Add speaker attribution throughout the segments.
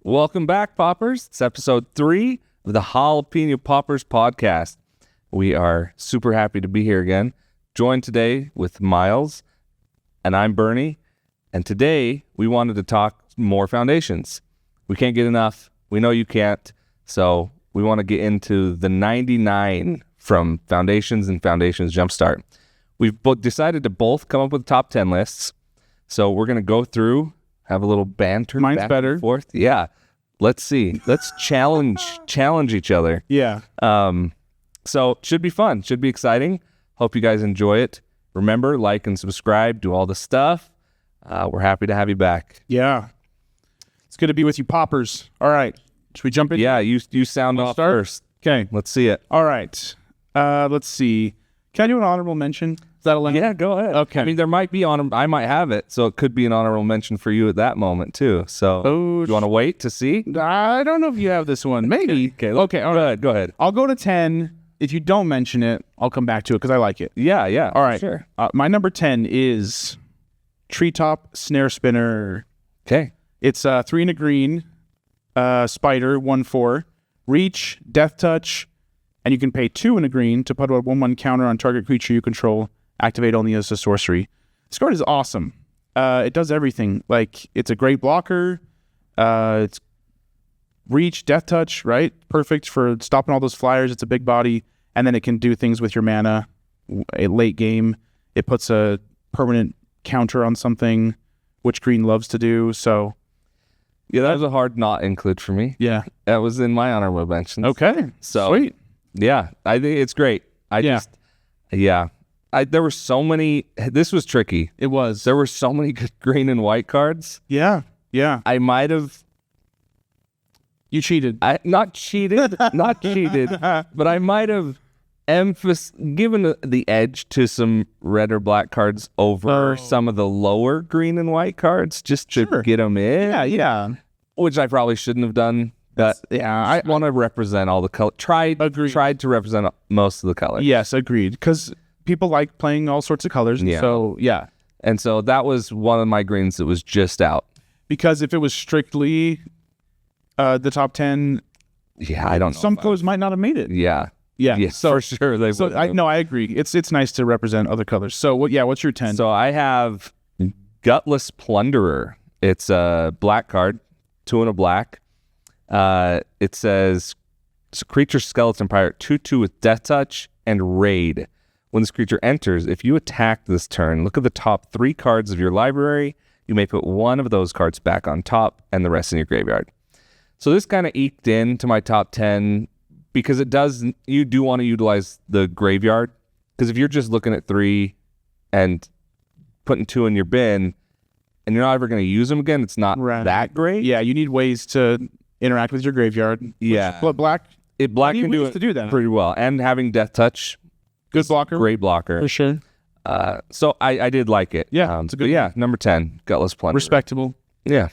Speaker 1: Welcome back, Paupers. It's episode 3 of the Jalapeno Paupers Podcast. We are super happy to be here again, joined today with Miles, and I'm Bernie. And today, we wanted to talk more foundations. We can't get enough. We know you can't. So we want to get into the 99 from Foundations and Foundations Jumpstart. We've decided to both come up with top 10 lists. So we're going to go through, have a little banter.
Speaker 2: Mine's
Speaker 1: back
Speaker 2: better.
Speaker 1: And forth. Yeah. Let's see. Let's challenge each other.
Speaker 2: Yeah.
Speaker 1: So should be fun. Should be exciting. Hope you guys enjoy it. Remember, like and subscribe. Do all the stuff. We're happy to have you back.
Speaker 2: Yeah. It's good to be with you, Paupers. All right. Should we jump in?
Speaker 1: Yeah, you sound off
Speaker 2: start?
Speaker 1: first.
Speaker 2: Okay.
Speaker 1: Let's see it.
Speaker 2: All right. Let's see. Can I do an honorable mention? Is that allowed?
Speaker 1: Yeah, go ahead.
Speaker 2: Okay.
Speaker 1: I mean, there might be I might have it, so it could be an honorable mention for you at that moment too. So, you want to wait to see?
Speaker 2: I don't know if you have this one. Maybe.
Speaker 1: Okay. All right. Go ahead.
Speaker 2: I'll go to 10. If you don't mention it, I'll come back to it because I like it.
Speaker 1: Yeah.
Speaker 2: All right.
Speaker 1: Sure.
Speaker 2: My number 10 is Treetop Snare Spinner.
Speaker 1: Okay.
Speaker 2: It's 3 and a green, Spider, 1/4, Reach, Death Touch, and you can pay 2 and a green to put a 1/1 counter on target creature you control. Activate only as a sorcery. This card is awesome. It does everything. Like, it's a great blocker. It's Reach, Death Touch, right? Perfect for stopping all those flyers. It's a big body, and then it can do things with your mana. A late game, it puts a permanent counter on something, which green loves to do. So,
Speaker 1: Yeah, that was a hard not include for me.
Speaker 2: yeah.
Speaker 1: That was in my honorable mentions.
Speaker 2: Okay.
Speaker 1: So
Speaker 2: Sweet.
Speaker 1: yeah, I think it's great. There were so many. This was tricky.
Speaker 2: It was.
Speaker 1: There were so many good green and white cards.
Speaker 2: Yeah.
Speaker 1: I might have.
Speaker 2: You cheated.
Speaker 1: Not cheated, but I might have given the edge to some red or black cards over some of the lower green and white cards just to get them in.
Speaker 2: Yeah.
Speaker 1: Which I probably shouldn't have done. But I want to represent all the color. Tried to represent most of the colors.
Speaker 2: Yes, agreed. Because people like playing all sorts of colors.
Speaker 1: Yeah.
Speaker 2: So, yeah.
Speaker 1: And so that was one of my greens that was just out.
Speaker 2: Because if it was strictly the top 10,
Speaker 1: Yeah, I don't know.
Speaker 2: some colors might not have made it.
Speaker 1: Yeah.
Speaker 2: Yeah.
Speaker 1: So, for sure. They would.
Speaker 2: I agree. It's nice to represent other colors. So, what's your 10?
Speaker 1: So I have Gutless Plunderer. It's a black card, 2 and a black. It says, it's a creature skeleton pirate, 2/2 with Death Touch and Raid. When this creature enters, if you attack this turn, look at the top 3 cards of your library. You may put one of those cards back on top and the rest in your graveyard. So this kind of eked into my top 10 because you do want to utilize the graveyard. Because if you're just looking at 3 and putting 2 in your bin and you're not ever going to use them again, it's not that great.
Speaker 2: Yeah, you need ways to interact with your graveyard.
Speaker 1: Yeah.
Speaker 2: But black
Speaker 1: can do it
Speaker 2: to do that
Speaker 1: pretty well. And having Death Touch,
Speaker 2: good blocker.
Speaker 1: great blocker.
Speaker 2: For sure.
Speaker 1: So I did like it.
Speaker 2: Yeah, it's a good
Speaker 1: but yeah, number 10, Gutless Plunderer.
Speaker 2: Respectable.
Speaker 1: Yeah.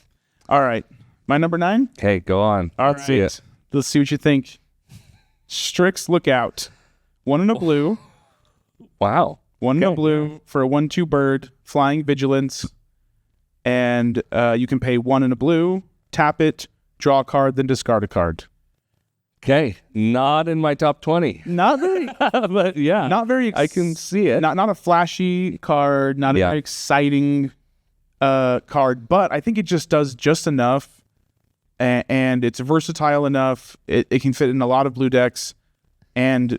Speaker 2: All right. My number 9?
Speaker 1: Okay, go on.
Speaker 2: Let's see it. Let's see what you think. Strix Lookout. 1 in a blue.
Speaker 1: Wow.
Speaker 2: 1 in a blue for a 1/2 bird, flying vigilance. And you can pay 1 in a blue, tap it, draw a card, then discard a card.
Speaker 1: Okay. Not in my top 20.
Speaker 2: Not very,
Speaker 1: But yeah.
Speaker 2: not very.
Speaker 1: I can see it.
Speaker 2: Not a flashy card, not an exciting card, but I think it just does just enough, and it's versatile enough. It can fit in a lot of blue decks, and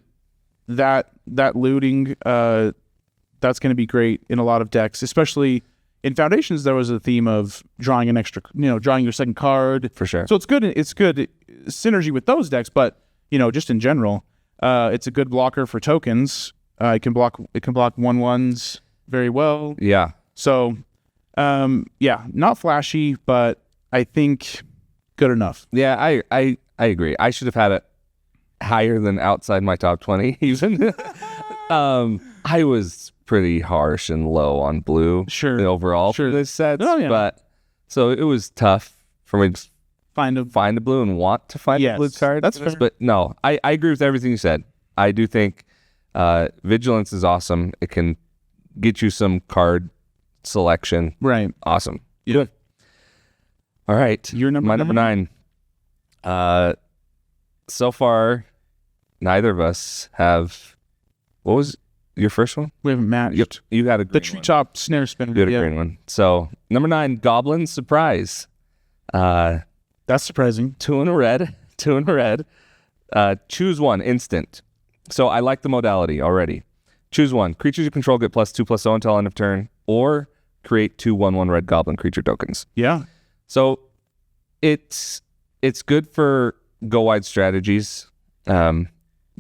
Speaker 2: that looting that's going to be great in a lot of decks, especially in Foundations. There was a theme of drawing an extra, drawing your second card
Speaker 1: for sure.
Speaker 2: So it's good. It's good synergy with those decks, but just in general, it's a good blocker for tokens. It can block 1/1s very well.
Speaker 1: Yeah.
Speaker 2: So, not flashy, but I think good enough.
Speaker 1: Yeah, I agree. I should have had it higher than outside my top 20 even. I was pretty harsh and low on blue overall for this set. But so it was tough for me to find the blue and want to find the blue card.
Speaker 2: That's fair.
Speaker 1: But no, I agree with everything you said. I do think Vigilance is awesome. It can get you some card selection.
Speaker 2: Right.
Speaker 1: Awesome.
Speaker 2: Yeah.
Speaker 1: All right.
Speaker 2: Your number
Speaker 1: My number 9. So far, neither of us have. What was your first one?
Speaker 2: We haven't matched.
Speaker 1: You got a green
Speaker 2: The
Speaker 1: one.
Speaker 2: treetop snare spinner.
Speaker 1: You got a green one. So number 9, Goblin Surprise.
Speaker 2: That's surprising.
Speaker 1: 2 in a red. 2 in a red. Choose one, instant. So I like the modality already. Choose one. Creatures you control get +2/+0 until end of turn, or create 2 1/1 red goblin creature tokens.
Speaker 2: Yeah.
Speaker 1: So it's good for go wide strategies.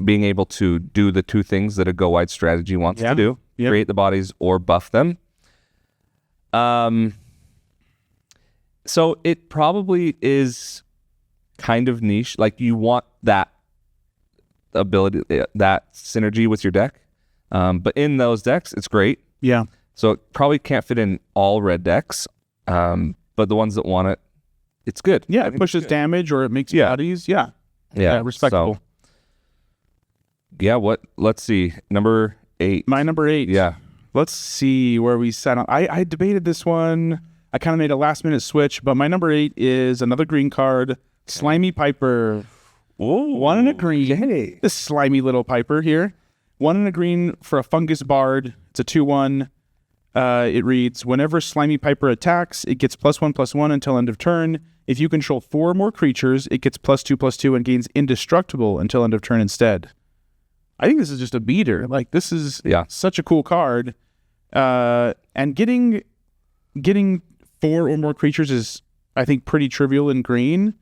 Speaker 1: Being able to do the 2 things that a go wide strategy wants to do:
Speaker 2: Yep.
Speaker 1: create the bodies or buff them. So it probably is kind of niche. Like, you want that ability, that synergy with your deck. But in those decks, it's great.
Speaker 2: Yeah.
Speaker 1: So it probably can't fit in all red decks. But the ones that want it, it's good.
Speaker 2: Yeah,
Speaker 1: I
Speaker 2: it
Speaker 1: think
Speaker 2: pushes
Speaker 1: it's good.
Speaker 2: damage or it makes
Speaker 1: Yeah.
Speaker 2: bodies. Yeah.
Speaker 1: Yeah,
Speaker 2: respectable.
Speaker 1: So, yeah, let's see. Number 8.
Speaker 2: My number 8.
Speaker 1: Yeah.
Speaker 2: Let's see where we sat on. I debated this one. I kind of made a last minute switch, but my number 8 is another green card, Slimy Piper.
Speaker 1: Ooh.
Speaker 2: 1 and a green.
Speaker 1: Yay.
Speaker 2: This slimy little Piper here. 1 and a green for a fungus bard. It's a 2/1. It reads, whenever Slimy Piper attacks, it gets +1/+1 until end of turn. If you control 4 or more creatures, it gets +2/+2 and gains indestructible until end of turn instead. I think this is just a beater. Like, this is such a cool card. And getting 4 or more creatures is, I think, pretty trivial in green.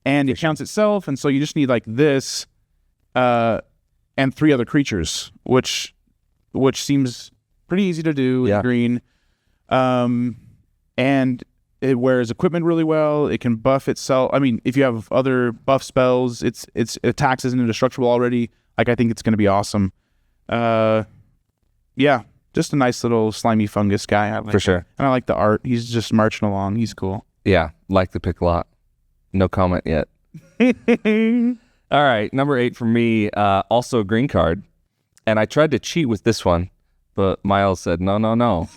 Speaker 2: And it counts itself, and so you just need like this and 3 other creatures, which seems pretty easy to do in green. And it wears equipment really well. It can buff itself. I mean, if you have other buff spells, its attacks isn't indestructible already. Like, I think it's going to be awesome. Yeah, just a nice little slimy fungus guy. I like
Speaker 1: For sure.
Speaker 2: it. And I like the art. He's just marching along. He's cool.
Speaker 1: Yeah, like the pick a lot. No comment yet. All right, number 8 for me, also a green card. And I tried to cheat with this one, but Miles said, no.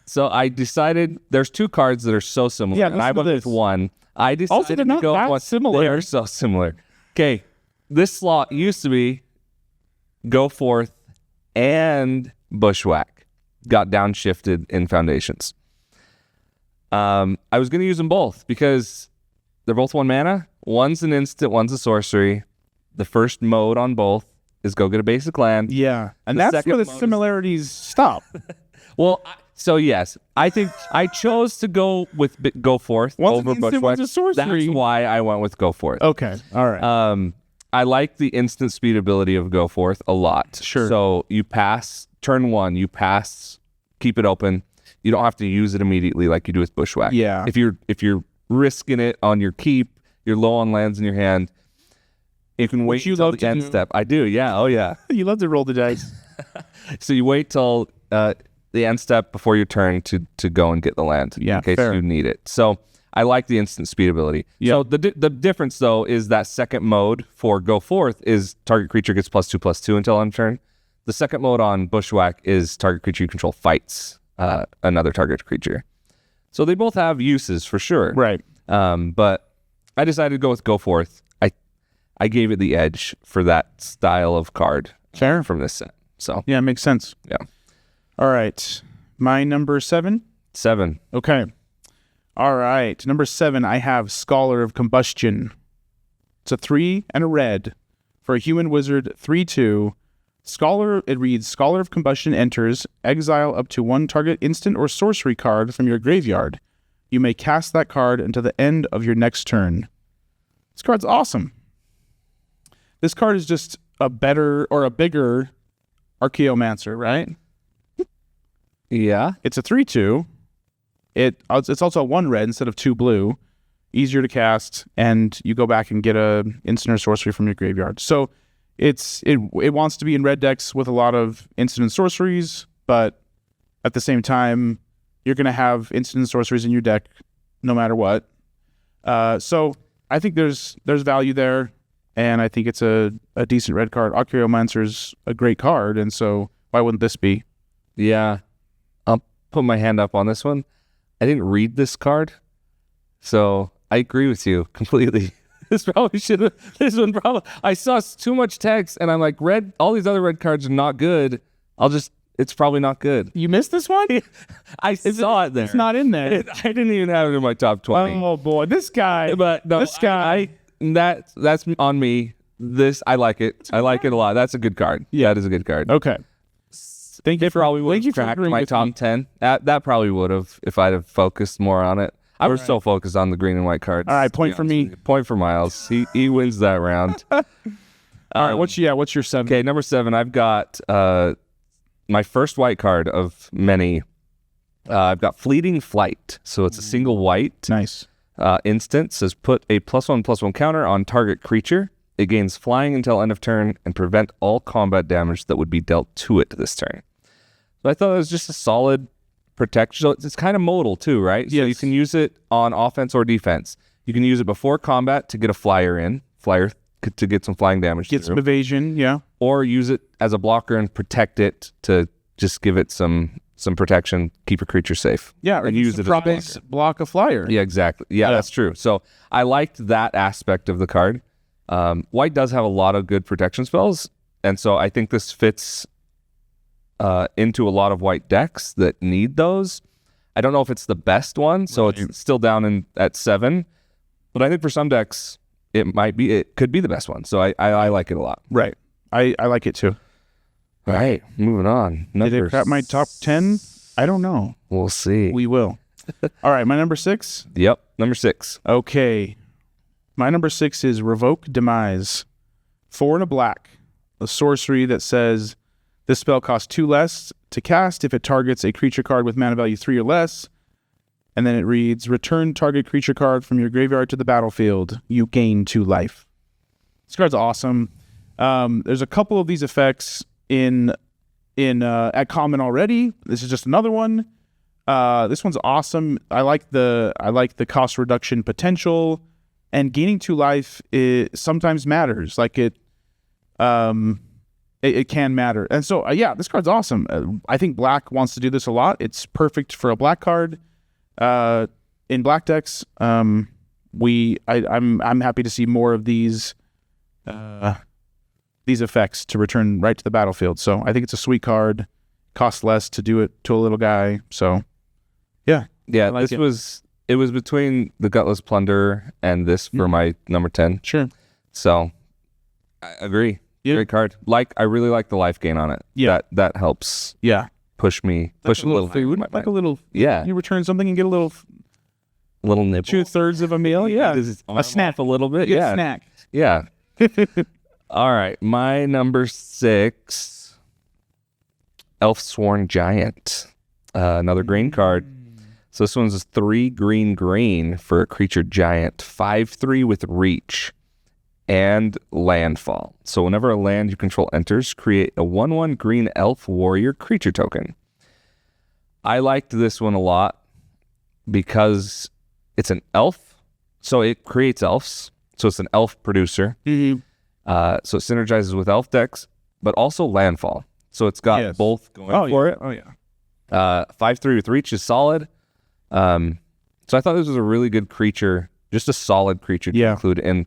Speaker 1: So I decided there's 2 cards that are so similar.
Speaker 2: Yeah,
Speaker 1: and I went with one. I decided
Speaker 2: Also, they're not
Speaker 1: to go
Speaker 2: that
Speaker 1: with
Speaker 2: similar.
Speaker 1: They are so similar. Okay, this slot used to be Go Forth and Bushwhack. Got downshifted in Foundations. I was going to use them both because they're both 1 mana. One's an instant, one's a sorcery. The first mode on both is go get a basic land.
Speaker 2: Yeah, and
Speaker 1: The
Speaker 2: that's
Speaker 1: second
Speaker 2: where the
Speaker 1: mode is-
Speaker 2: similarities stop.
Speaker 1: Well, so yes, I think I chose to go with Go Forth
Speaker 2: One's
Speaker 1: over
Speaker 2: an instant,
Speaker 1: Bushwhack.
Speaker 2: one's a sorcery.
Speaker 1: That's why I went with Go Forth.
Speaker 2: Okay, all right.
Speaker 1: I like the instant speed ability of Go Forth a lot.
Speaker 2: Sure.
Speaker 1: So you pass turn 1, you pass, keep it open. You don't have to use it immediately like you do with Bushwhack.
Speaker 2: Yeah.
Speaker 1: If you're risking it on your keep, you're low on lands in your hand. You can wait
Speaker 2: you
Speaker 1: till
Speaker 2: love
Speaker 1: the
Speaker 2: to
Speaker 1: end
Speaker 2: do.
Speaker 1: step. I do. Yeah. Oh yeah.
Speaker 2: You love to roll the dice.
Speaker 1: So you wait till the end step before your turn to go and get the land.
Speaker 2: Yeah,
Speaker 1: In case
Speaker 2: fair.
Speaker 1: you need it. So I like the instant speed ability.
Speaker 2: Yeah.
Speaker 1: So the difference though is that second mode for Go Forth is target creature gets +2/+2 until end turn. The second mode on Bushwhack is target creature you control fights another target creature. So they both have uses for sure.
Speaker 2: Right.
Speaker 1: But I decided to go with Go Forth. I gave it the edge for that style of card
Speaker 2: Fair.
Speaker 1: from this set. So
Speaker 2: Yeah, makes sense.
Speaker 1: yeah.
Speaker 2: All right. My number 7.
Speaker 1: 7.
Speaker 2: Okay. All right. Number 7, I have Scholar of Combustion. It's a 3 and a red for a human wizard, 3/2. Scholar, it reads, Scholar of Combustion enters, exile up to 1 target instant or sorcery card from your graveyard. You may cast that card until the end of your next turn. This card's awesome. This card is just a better or a bigger Archaeomancer, right?
Speaker 1: Yeah.
Speaker 2: It's a 3/2. It's also a 1 red instead of 2 blue. Easier to cast, and you go back and get a instant or sorcery from your graveyard. So it wants to be in red decks with a lot of instant and sorceries, but at the same time, you're going to have instant and sorceries in your deck no matter what. So I think there's value there, and I think it's a decent red card. Archaeomancer's a great card, and so why wouldn't this be?
Speaker 1: Yeah. I'll put my hand up on this one. I didn't read this card, so I agree with you completely. This probably should have. This one probably. I saw too much text, and I'm like, red. All these other red cards are not good. It's probably not good.
Speaker 2: You missed this one?
Speaker 1: I saw it there.
Speaker 2: It's not in there.
Speaker 1: I didn't even have it in my top 20.
Speaker 2: Oh boy, this guy.
Speaker 1: But no,
Speaker 2: this guy.
Speaker 1: That's on me. This I like it. I like it a lot. That's a good card. Yeah, that is a good card.
Speaker 2: Okay. Thank you for
Speaker 1: Cracked my top 10. That probably would have if I'd have focused more on it. I was so focused on the green and white cards.
Speaker 2: All right, point for me.
Speaker 1: Point for Miles. He wins that round.
Speaker 2: All right, what's your 7?
Speaker 1: Okay, number 7. I've got my first white card of many. I've got Fleeting Flight. So it's a single white.
Speaker 2: Nice.
Speaker 1: Instant. Says put a +1/+1 counter on target creature. It gains flying until end of turn and prevent all combat damage that would be dealt to it this turn. So I thought it was just a solid protection. So it's kind of modal too, right?
Speaker 2: Yes.
Speaker 1: So you can use it on offense or defense. You can use it before combat to get a flyer to get some flying damage.
Speaker 2: Get some evasion, yeah.
Speaker 1: Or use it as a blocker and protect it to just give it some protection, keep your creature safe.
Speaker 2: Yeah, or
Speaker 1: and use it as a blocker.
Speaker 2: Block a flyer.
Speaker 1: Yeah, exactly. Yeah, that's true. So I liked that aspect of the card. White does have a lot of good protection spells, and so I think this fits into a lot of white decks that need those. I don't know if it's the best one, so it's still down at 7. But I think for some decks, it could be the best one. So I like it a lot.
Speaker 2: Right. I like it too.
Speaker 1: All right, moving on.
Speaker 2: Did it crack my top 10? I don't know.
Speaker 1: We'll see.
Speaker 2: We will. All right, my number 6?
Speaker 1: Yep, number 6.
Speaker 2: Okay. My number 6 is Revoke Demise. 4 and a black. A sorcery that says this spell costs 2 less to cast if it targets a creature card with mana value 3 or less. And then it reads, return target creature card from your graveyard to the battlefield. You gain 2 life. This card's awesome. There's a couple of these effects at common already. This is just another one. This one's awesome. I like the cost reduction potential, and gaining 2 life sometimes matters. Like it can matter. And so this card's awesome. I think black wants to do this a lot. It's perfect for a black card. In black decks, I'm happy to see more of these effects to return right to the battlefield. So I think it's a sweet card. Costs less to do it to a little guy. So yeah.
Speaker 1: It was between the Gutless Plunderer and this for my number 10.
Speaker 2: Sure.
Speaker 1: So I agree.
Speaker 2: Yeah.
Speaker 1: Great card. I really like the life gain on it.
Speaker 2: Yeah.
Speaker 1: That helps.
Speaker 2: Yeah.
Speaker 1: Push a little
Speaker 2: food. Like a little.
Speaker 1: Yeah.
Speaker 2: You return something and get a little
Speaker 1: nibble.
Speaker 2: 2/3 of a meal. Yeah.
Speaker 1: A snack a little bit. Yeah.
Speaker 2: Snack.
Speaker 1: Yeah. All right. My number 6, Elf-Sworn Giant. Another green card. So this one's 3 green for a creature giant. 5/3 with reach and landfall. So whenever a land you control enters, create a 1/1 green elf warrior creature token. I liked this one a lot because it's an elf, so it creates elves. So it's an elf producer.
Speaker 2: Mm-hmm.
Speaker 1: So it synergizes with elf decks, but also landfall. So it's got both going for it.
Speaker 2: Oh yeah.
Speaker 1: 5/3 with reach is solid. So I thought this was a really good creature, just a solid creature to include in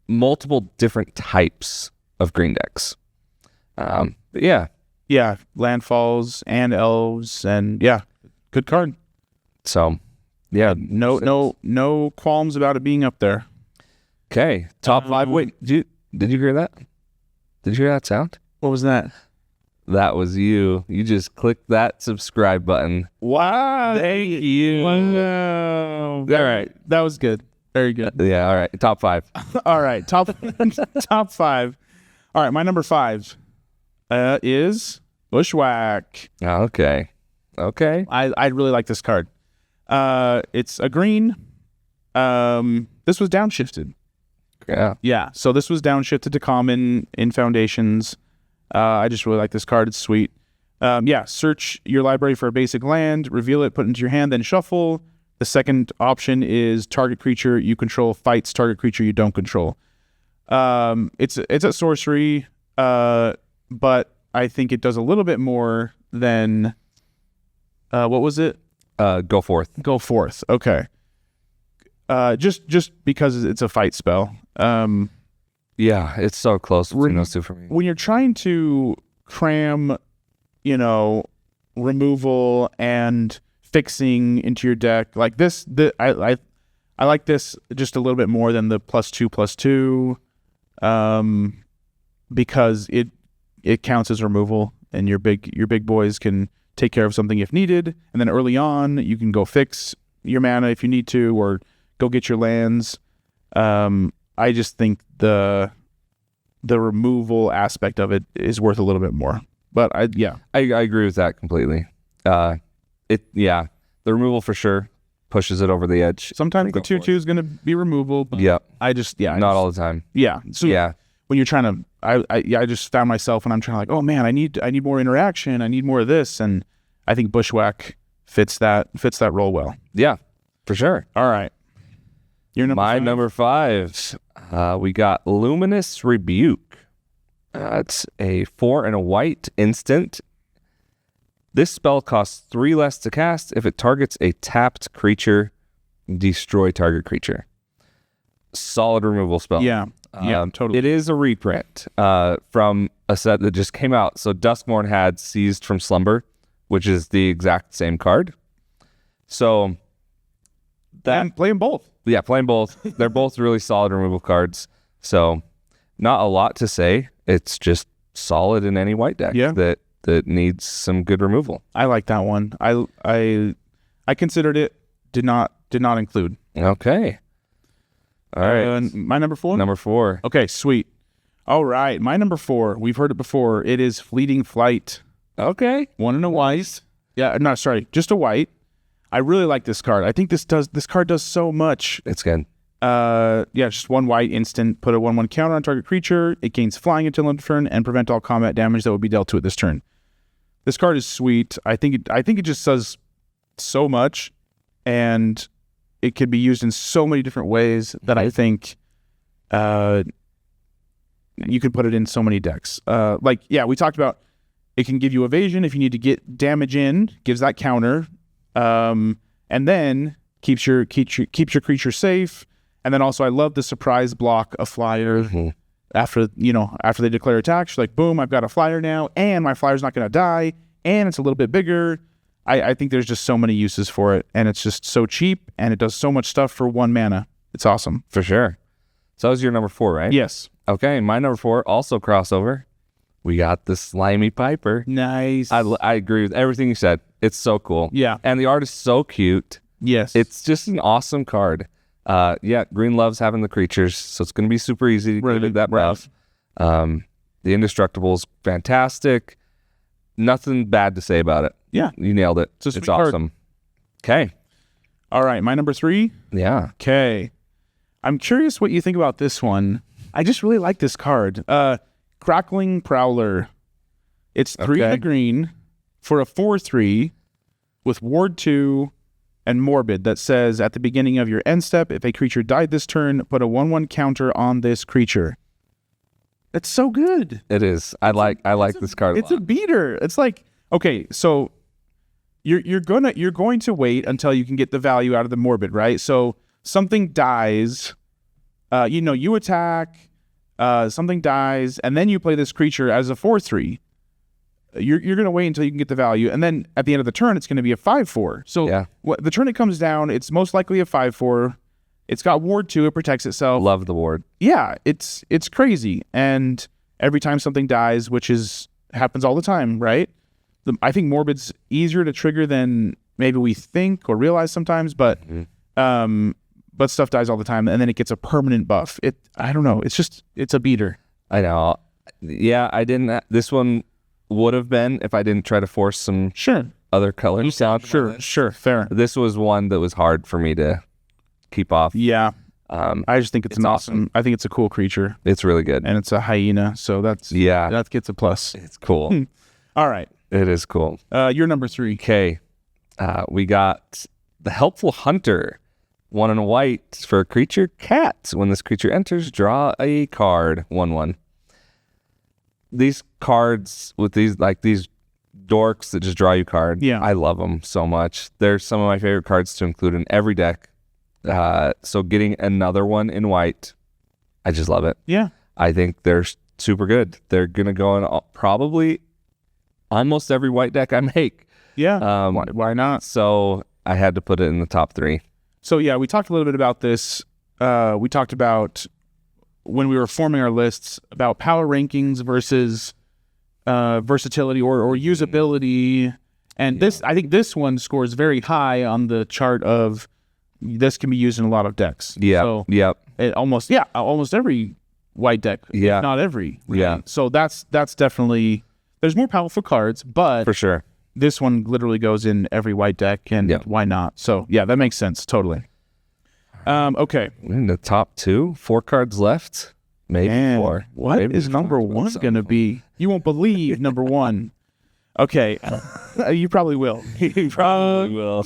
Speaker 1: multiple different types of green decks. But yeah,
Speaker 2: landfalls and elves, and good card.
Speaker 1: So yeah,
Speaker 2: no qualms about it being up there.
Speaker 1: Okay, top 5. Wait, did you hear that? Did you hear that sound?
Speaker 2: What was that?
Speaker 1: That was you. You just clicked that subscribe button.
Speaker 2: Wow.
Speaker 1: Thank you.
Speaker 2: Wow.
Speaker 1: All right.
Speaker 2: That was good. Very good.
Speaker 1: Yeah, all right. Top 5.
Speaker 2: All right. Top 5. All right. My number 5 is Bushwhack.
Speaker 1: Okay.
Speaker 2: I really like this card. It's a green. This was downshifted. Yeah. So this was downshifted to common in Foundations. I just really like this card. It's sweet. Search your library for a basic land, reveal it, put it into your hand, then shuffle. The second option is target creature you control fights target creature you don't control. It's a sorcery, but I think it does a little bit more than what was it?
Speaker 1: Go forth.
Speaker 2: Go forth. Okay. Just because it's a fight spell.
Speaker 1: Yeah, it's so close between those two for me.
Speaker 2: When you're trying to cram, removal and fixing into your deck, like this, I like this just a little bit more than the +2/+2, because it counts as removal, and your big boys can take care of something if needed, and then early on you can go fix your mana if you need to, or go get your lands. I just think the removal aspect of it is worth a little bit more. But I
Speaker 1: agree with that completely. The removal for sure pushes it over the edge.
Speaker 2: Sometimes the 2/2 is going to be removal. But
Speaker 1: yeah,
Speaker 2: not
Speaker 1: all the time.
Speaker 2: Yeah. So when you're trying to, I just found myself when I'm trying to, like, oh man, I need more interaction. I need more of this, and I think Bushwhack fits that role well.
Speaker 1: Yeah, for sure.
Speaker 2: All right. Your
Speaker 1: number 5. We got Luminous Rebuke. It's a 4 and a white instant. This spell costs 3 less to cast. If it targets a tapped creature, destroy target creature. Solid removal spell.
Speaker 2: Yeah, totally.
Speaker 1: It is a reprint from a set that just came out. So Duskmourn had Seized from Slumber, which is the exact same card. So
Speaker 2: play them both.
Speaker 1: Yeah, playing both. They're both really solid removal cards. So not a lot to say. It's just solid in any white deck that needs some good removal.
Speaker 2: I like that one. I considered it. Did not include.
Speaker 1: Okay. All right.
Speaker 2: My number 4?
Speaker 1: Number 4.
Speaker 2: Okay, sweet. All right. My number 4. We've heard it before. It is Fleeting Flight.
Speaker 1: Okay.
Speaker 2: 1 and a white. Yeah, no, sorry. Just a white. I really like this card. I think this card does so much.
Speaker 1: It's good.
Speaker 2: Just 1 white instant. Put a 1/1 counter on target creature. It gains flying until end of turn and prevent all combat damage that would be dealt to it this turn. This card is sweet. I think it just does so much, and it could be used in so many different ways that I think you can put it in so many decks. We talked about it can give you evasion if you need to get damage in, gives that counter. And then keeps your creature safe, and then also I love the surprise block a flyer after they declare attack. She's like, boom, I've got a flyer now, and my flyer's not going to die, and it's a little bit bigger. I think there's just so many uses for it, and it's just so cheap, and it does so much stuff for 1 mana. It's awesome.
Speaker 1: For sure. So that was your number 4, right?
Speaker 2: Yes.
Speaker 1: Okay, my number 4, also crossover. We got the Slimy Pauper.
Speaker 2: Nice.
Speaker 1: I agree with everything you said. It's so cool.
Speaker 2: Yeah.
Speaker 1: And the art is so cute.
Speaker 2: Yes.
Speaker 1: It's just an awesome card. Green loves having the creatures, so it's going to be super easy to get that buff. The Indestructible is fantastic. Nothing bad to say about it.
Speaker 2: Yeah.
Speaker 1: You nailed it. It's awesome. Okay.
Speaker 2: All right, my number 3?
Speaker 1: Yeah.
Speaker 2: Okay. I'm curious what you think about this one. I just really like this card. Crackling Prowler. It's 3 and a green for a 4/3 with Ward 2 and Morbid that says at the beginning of your end step, if a creature died this turn, put a 1/1 counter on this creature. It's so good.
Speaker 1: It is. I like this card.
Speaker 2: It's a beater. It's like, okay, so you're going to wait until you can get the value out of the Morbid, right? So something dies, you attack, something dies, and then you play this creature as a 4/3. You're going to wait until you can get the value, and then at the end of the turn, it's going to be a 5/4. So the turn it comes down, it's most likely a 5/4. It's got Ward 2, it protects itself.
Speaker 1: Love the ward.
Speaker 2: Yeah, it's crazy. And every time something dies, which happens all the time, right? I think Morbid's easier to trigger than maybe we think or realize sometimes, but stuff dies all the time, and then it gets a permanent buff. I don't know. It's a beater.
Speaker 1: I know. Yeah, I didn't. This one would have been if I didn't try to force some other colors out.
Speaker 2: Sure, fair.
Speaker 1: This was one that was hard for me to keep off.
Speaker 2: Yeah. I just think it's an awesome. I think it's a cool creature.
Speaker 1: It's really good.
Speaker 2: And it's a hyena, so that gets a plus.
Speaker 1: It's cool.
Speaker 2: All right.
Speaker 1: It is cool.
Speaker 2: You're number 3.
Speaker 1: Okay. We got the Helpful Hunter. 1 and a white for a creature, cat. When this creature enters, draw a card. 1/1. These cards with these dorks that just draw you cards.
Speaker 2: Yeah.
Speaker 1: I love them so much. They're some of my favorite cards to include in every deck. So getting another one in white, I just love it.
Speaker 2: Yeah.
Speaker 1: I think they're super good. They're going to go in probably almost every white deck I make.
Speaker 2: Yeah. Why not?
Speaker 1: So I had to put it in the top 3.
Speaker 2: So yeah, we talked a little bit about this. We talked about when we were forming our lists about power rankings versus versatility or usability. And I think this one scores very high on the chart of this can be used in a lot of decks.
Speaker 1: Yeah.
Speaker 2: So
Speaker 1: yep.
Speaker 2: it almost every white deck.
Speaker 1: Yeah.
Speaker 2: If not every. Right?
Speaker 1: Yeah.
Speaker 2: So that's definitely, there's more powerful cards, but
Speaker 1: For sure.
Speaker 2: this one literally goes in every white deck, and why not? So yeah, that makes sense totally. Okay.
Speaker 1: We're in the top 2, 4 cards left. Maybe
Speaker 2: Man,
Speaker 1: 4.
Speaker 2: what
Speaker 1: Maybe
Speaker 2: is number 1 going to be? You won't believe number 1. Okay. You probably will.
Speaker 1: We will.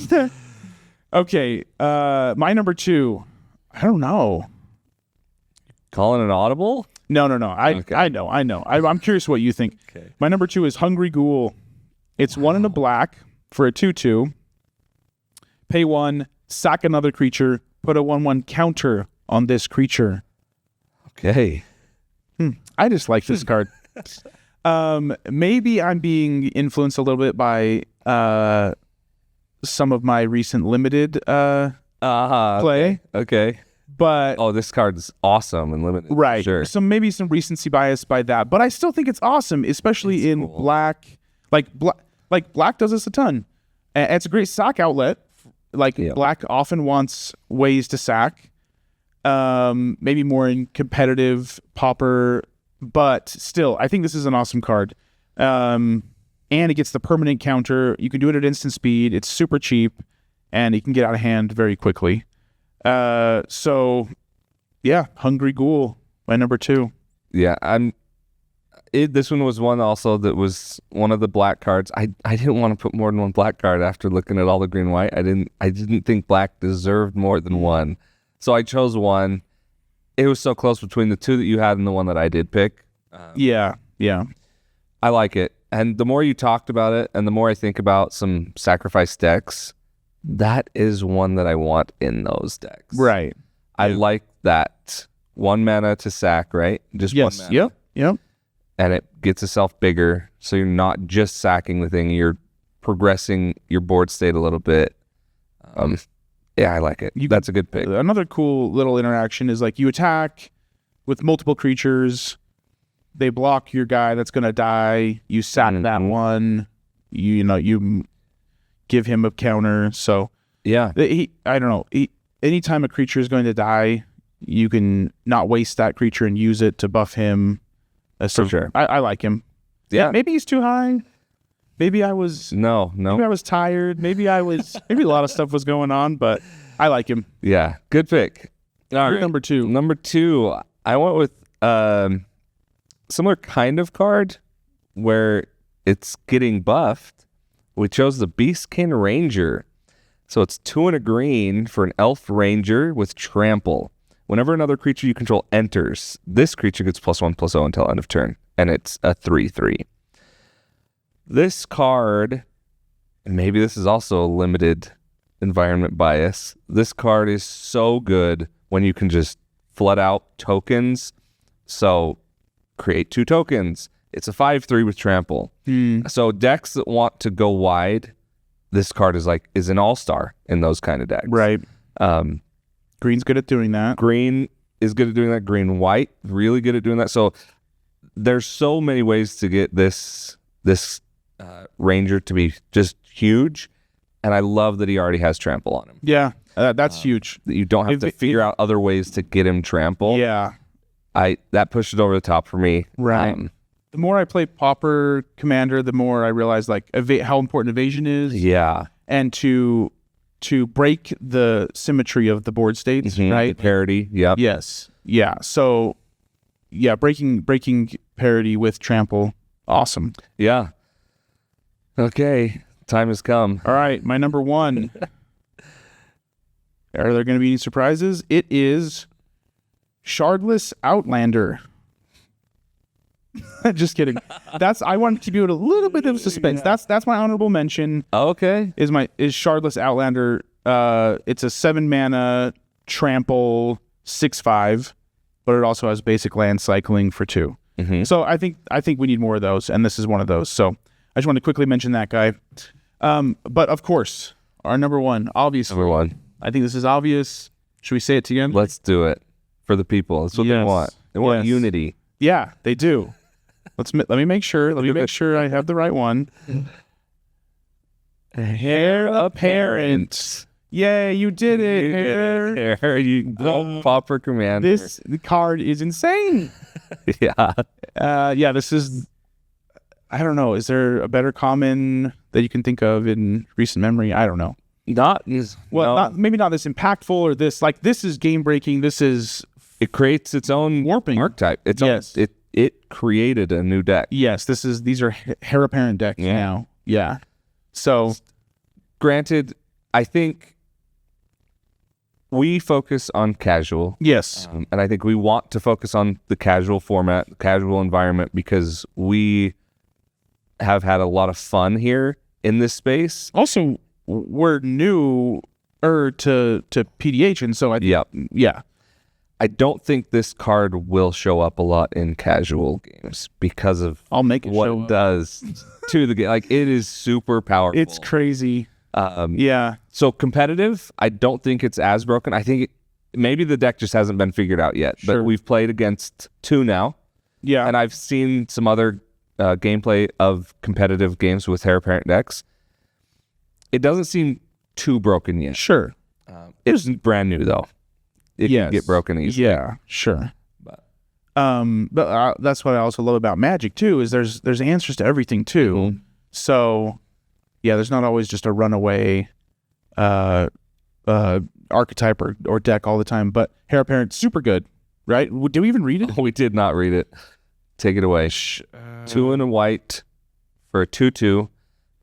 Speaker 2: Okay. My number 2. I don't know.
Speaker 1: Calling an audible?
Speaker 2: No. I know. I'm curious what you think.
Speaker 1: Okay.
Speaker 2: My number 2 is Hungry Ghoul. It's 1 in a black for a 2/2. Pay 1, sack another creature, put a 1/1 counter on this creature.
Speaker 1: Okay.
Speaker 2: I just like this card. Maybe I'm being influenced a little bit by some of my recent limited play,
Speaker 1: Okay.
Speaker 2: but
Speaker 1: Oh, this card's awesome and limited.
Speaker 2: right.
Speaker 1: Sure.
Speaker 2: So maybe some recency bias by that, but I still think it's awesome, especially
Speaker 1: It's
Speaker 2: in
Speaker 1: cool.
Speaker 2: black. Like black does this a ton. And it's a great sack outlet. Like black often wants ways to sack. Maybe more in competitive Pauper, but still, I think this is an awesome card. And it gets the permanent counter. You can do it at instant speed. It's super cheap, and it can get out of hand very quickly. So, yeah, Hungry Ghoul, my number 2.
Speaker 1: Yeah, this one was one also that was one of the black cards. I didn't want to put more than one black card after looking at all the green and white. I didn't think black deserved more than one. So I chose one. It was so close between the 2 that you had and the one that I did pick.
Speaker 2: Yeah.
Speaker 1: I like it. And the more you talked about it and the more I think about some sacrifice decks, that is one that I want in those decks.
Speaker 2: Right.
Speaker 1: I like that 1 mana to sack, right? Just 1 mana.
Speaker 2: Yep.
Speaker 1: And it gets itself bigger, so you're not just sacking the thing, you're progressing your board state a little bit. Yeah, I like it. That's a good pick.
Speaker 2: Another cool little interaction is like you attack with multiple creatures, they block your guy that's going to die, you sack that one, you give him a counter. So
Speaker 1: Yeah.
Speaker 2: I don't know, anytime a creature is going to die, you can not waste that creature and use it to buff him.
Speaker 1: For sure.
Speaker 2: I like him.
Speaker 1: Yeah.
Speaker 2: Maybe he's too high. Maybe I was
Speaker 1: No.
Speaker 2: maybe I was tired. Maybe a lot of stuff was going on, but I like him.
Speaker 1: Yeah. Good pick. All right.
Speaker 2: Number 2.
Speaker 1: Number 2, I went with similar kind of card where it's getting buffed. We chose the Beastkin Ranger. So it's 2 and a green for an elf ranger with trample. Whenever another creature you control enters, this creature gets +1/+0 until end of turn, and it's a 3/3. This card, and maybe this is also a limited environment bias, this card is so good when you can just flood out tokens. So create 2 tokens. It's a 5/3 with trample. So decks that want to go wide, this card is an all-star in those kind of decks.
Speaker 2: Right. Green's good at doing that.
Speaker 1: Green is good at doing that. Green, white, really good at doing that. So there's so many ways to get this ranger to be just huge, and I love that he already has trample on him.
Speaker 2: Yeah, that's huge.
Speaker 1: You don't have to figure out other ways to get him trample.
Speaker 2: Yeah,
Speaker 1: that pushed it over the top for me.
Speaker 2: Right. The more I play Pauper Commander, the more I realize how important evasion is.
Speaker 1: Yeah,
Speaker 2: and to break the symmetry of the board states, right?
Speaker 1: The parity. Yep.
Speaker 2: Yes. Yeah. So, yeah, breaking parity with trample. Awesome.
Speaker 1: Yeah. Okay. Time has come.
Speaker 2: All right. My number 1. Are there going to be any surprises? It is Shardless Outlander. Just kidding. I want to keep you at a little bit of suspense. That's my honorable mention.
Speaker 1: Okay.
Speaker 2: Is Shardless Outlander. It's a 7 mana trample 6/5, but it also has basic land cycling for 2.
Speaker 1: Mm-hmm.
Speaker 2: So I think we need more of those, and this is one of those. So I just want to quickly mention that guy. But of course, our number one, obviously.
Speaker 1: Number one.
Speaker 2: I think this is obvious. Should we say it together?
Speaker 1: Let's do it for the people. That's what they want. They want unity.
Speaker 2: Yeah, they do. Let me make sure. Let me make sure I have the right one. Heir apparent. Yay, you did it.
Speaker 1: Pauper Commander.
Speaker 2: This card is insane.
Speaker 1: Yeah.
Speaker 2: This is, I don't know. Is there a better common that you can think of in recent memory? I don't know. Maybe not this impactful or this. Like, this is game breaking. This is.
Speaker 1: It creates its own
Speaker 2: warping
Speaker 1: archetype. It created a new deck.
Speaker 2: Yes, these are heir apparent decks now. Yeah. So,
Speaker 1: granted, I think we focus on casual.
Speaker 2: Yes.
Speaker 1: And I think we want to focus on the casual format, the casual environment, because we have had a lot of fun here in this space.
Speaker 2: Also, we're new to PDH, and so
Speaker 1: I don't think this card will show up a lot in casual games because of what it does to the game. Like, it is super powerful.
Speaker 2: It's crazy.
Speaker 1: So competitive, I don't think it's as broken. I think maybe the deck just hasn't been figured out yet. But we've played against 2 now.
Speaker 2: Yeah.
Speaker 1: And I've seen some other gameplay of competitive games with heir apparent decks. It doesn't seem too broken yet.
Speaker 2: Sure.
Speaker 1: It is brand new, though. It can get broken easily.
Speaker 2: Yeah, sure. But that's what I also love about Magic too, is there's answers to everything too.
Speaker 1: Mm-hmm.
Speaker 2: So there's not always just a runaway archetype or deck all the time. But heir apparent, super good, right? Did we even read it?
Speaker 1: We did not read it. Take it away. 2 and a white for a 2/2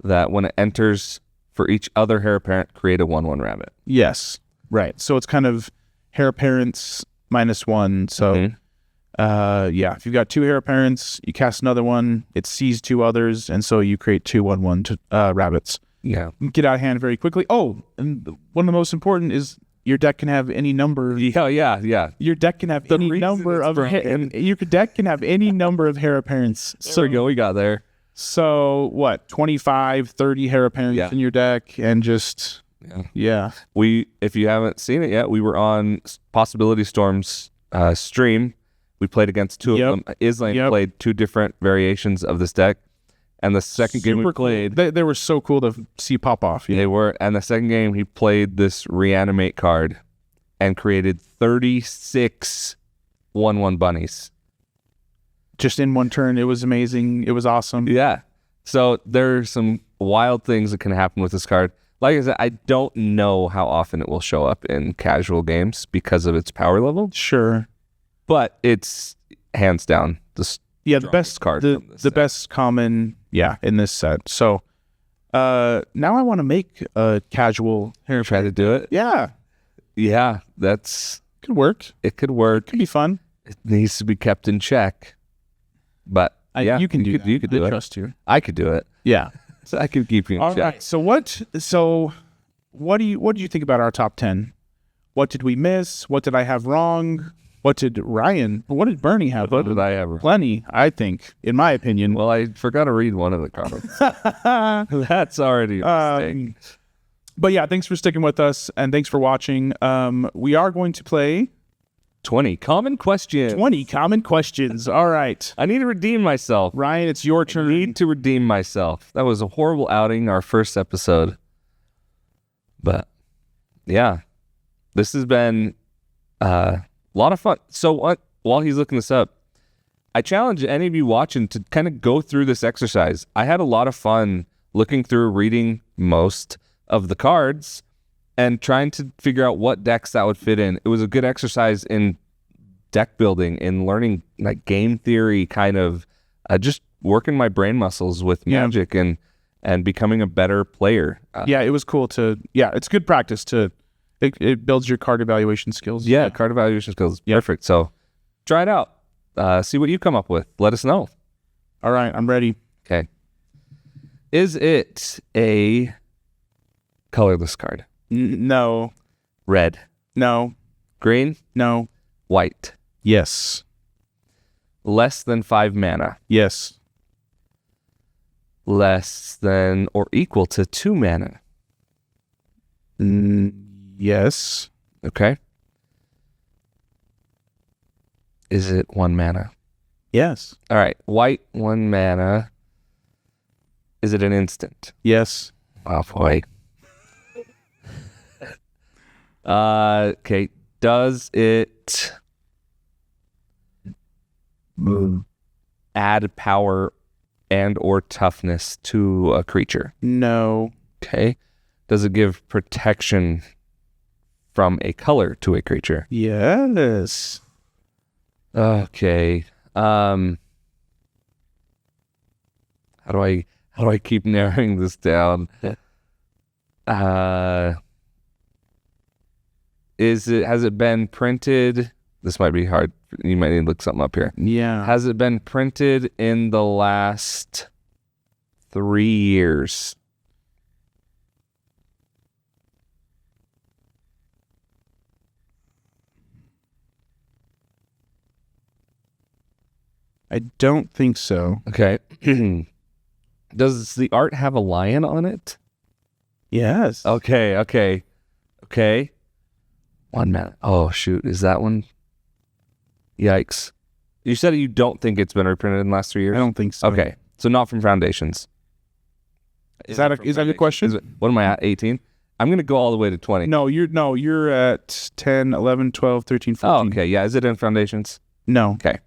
Speaker 1: that when it enters for each other heir apparent, create a 1/1 rabbit.
Speaker 2: Yes, right. So it's kind of heir apparents -1. So, if you've got 2 heir apparents, you cast another one, it sees 2 others, and so you create 2 1/1 rabbits.
Speaker 1: Yeah.
Speaker 2: Get out of hand very quickly. Oh, and one of the most important is your deck can have any number.
Speaker 1: Yeah.
Speaker 2: Your deck can have any number of your deck can have any number of heir apparents.
Speaker 1: There we go. We got there.
Speaker 2: So what? 25, 30 heir apparents in your deck, and just. Yeah.
Speaker 1: If you haven't seen it yet, we were on Possibility Storm's stream. We played against 2 of them. Islane played 2 different variations of this deck. And the second game we played...
Speaker 2: They were so cool to see pop off.
Speaker 1: They were. And the second game, he played this Reanimate card and created 36 1/1 bunnies.
Speaker 2: Just in one turn. It was amazing. It was awesome.
Speaker 1: Yeah. So there are some wild things that can happen with this card. Like I said, I don't know how often it will show up in casual games because of its power level.
Speaker 2: Sure.
Speaker 1: But it's hands down the
Speaker 2: best
Speaker 1: card.
Speaker 2: The best common, in this set. So now I want to make a casual hair.
Speaker 1: Try to do it.
Speaker 2: Yeah.
Speaker 1: Yeah, that's
Speaker 2: could work.
Speaker 1: It could work.
Speaker 2: Could be fun.
Speaker 1: It needs to be kept in check. But
Speaker 2: you can do that.
Speaker 1: You could do it.
Speaker 2: I trust you.
Speaker 1: I could do it.
Speaker 2: Yeah.
Speaker 1: So I could keep you in check.
Speaker 2: All right. So what do you think about our top 10? What did we miss? What did I have wrong? What did Bernie have?
Speaker 1: What did I ever?
Speaker 2: Plenty, I think, in my opinion.
Speaker 1: Well, I forgot to read one of the comments. That's already a mistake.
Speaker 2: But yeah, thanks for sticking with us, and thanks for watching. We are going to play
Speaker 1: 20 common questions.
Speaker 2: 20 common questions. All right.
Speaker 1: I need to redeem myself.
Speaker 2: Ryan, it's your turn.
Speaker 1: I need to redeem myself. That was a horrible outing, our first episode. But yeah, this has been a lot of fun. So while he's looking this up, I challenge any of you watching to kind of go through this exercise. I had a lot of fun looking through, reading most of the cards and trying to figure out what decks that would fit in. It was a good exercise in deck building, in learning like game theory, kind of just working my brain muscles with Magic and becoming a better player.
Speaker 2: It was cool it's good practice it builds your card evaluation skills.
Speaker 1: Yeah, card evaluation skills. Perfect. So try it out. See what you come up with. Let us know.
Speaker 2: All right, I'm ready.
Speaker 1: Okay. Is it a colorless card?
Speaker 2: No.
Speaker 1: Red?
Speaker 2: No.
Speaker 1: Green?
Speaker 2: No.
Speaker 1: White.
Speaker 2: Yes.
Speaker 1: Less than 5 mana.
Speaker 2: Yes.
Speaker 1: Less than or equal to 2 mana.
Speaker 2: Yes.
Speaker 1: Okay. Is it 1 mana?
Speaker 2: Yes.
Speaker 1: All right. White, 1 mana. Is it an instant?
Speaker 2: Yes.
Speaker 1: Oh, boy. Okay. Does it add power and or toughness to a creature?
Speaker 2: No.
Speaker 1: Okay. Does it give protection from a color to a creature?
Speaker 2: Yes.
Speaker 1: Okay. How do I keep narrowing this down? Has it been printed? This might be hard. You might need to look something up here.
Speaker 2: Yeah.
Speaker 1: Has it been printed in the last 3 years?
Speaker 2: I don't think so.
Speaker 1: Okay. Does the art have a lion on it?
Speaker 2: Yes.
Speaker 1: Okay. 1 minute. Oh, shoot. Is that one? Yikes. You said you don't think it's been reprinted in the last 3 years?
Speaker 2: I don't think so.
Speaker 1: Okay. So not from Foundations.
Speaker 2: Is that a question?
Speaker 1: What am I at? 18? I'm going to go all the way to 20.
Speaker 2: No, you're at 10, 11, 12, 13, 14.
Speaker 1: Oh, okay. Yeah. Is it in Foundations?
Speaker 2: No.
Speaker 1: Okay.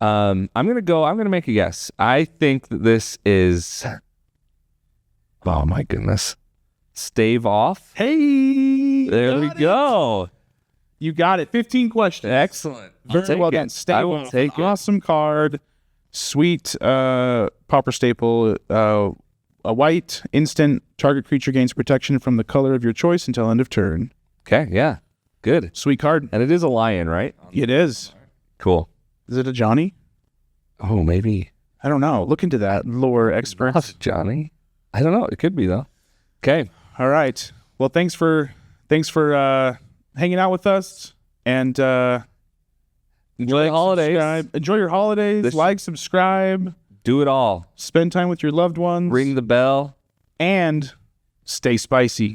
Speaker 1: I'm going to make a guess. I think that this is, oh my goodness. Stave Off.
Speaker 2: Hey.
Speaker 1: There we go.
Speaker 2: You got it. 15 questions.
Speaker 1: Excellent.
Speaker 2: Very well done.
Speaker 1: I will take it.
Speaker 2: Awesome card. Sweet Pauper staple. A white instant. Target creature gains protection from the color of your choice until end of turn.
Speaker 1: Okay. Yeah. Good.
Speaker 2: Sweet card.
Speaker 1: And it is a lion, right?
Speaker 2: It is.
Speaker 1: Cool.
Speaker 2: Is it a Johnny?
Speaker 1: Oh, maybe.
Speaker 2: I don't know. Look into that, lore experts.
Speaker 1: Not Johnny. I don't know. It could be though. Okay.
Speaker 2: All right. Well, thanks for hanging out with us, and
Speaker 1: Enjoy the holidays.
Speaker 2: subscribe. Enjoy your holidays. Like, subscribe,
Speaker 1: Do it all.
Speaker 2: spend time with your loved ones,
Speaker 1: Ring the bell.
Speaker 2: and stay spicy.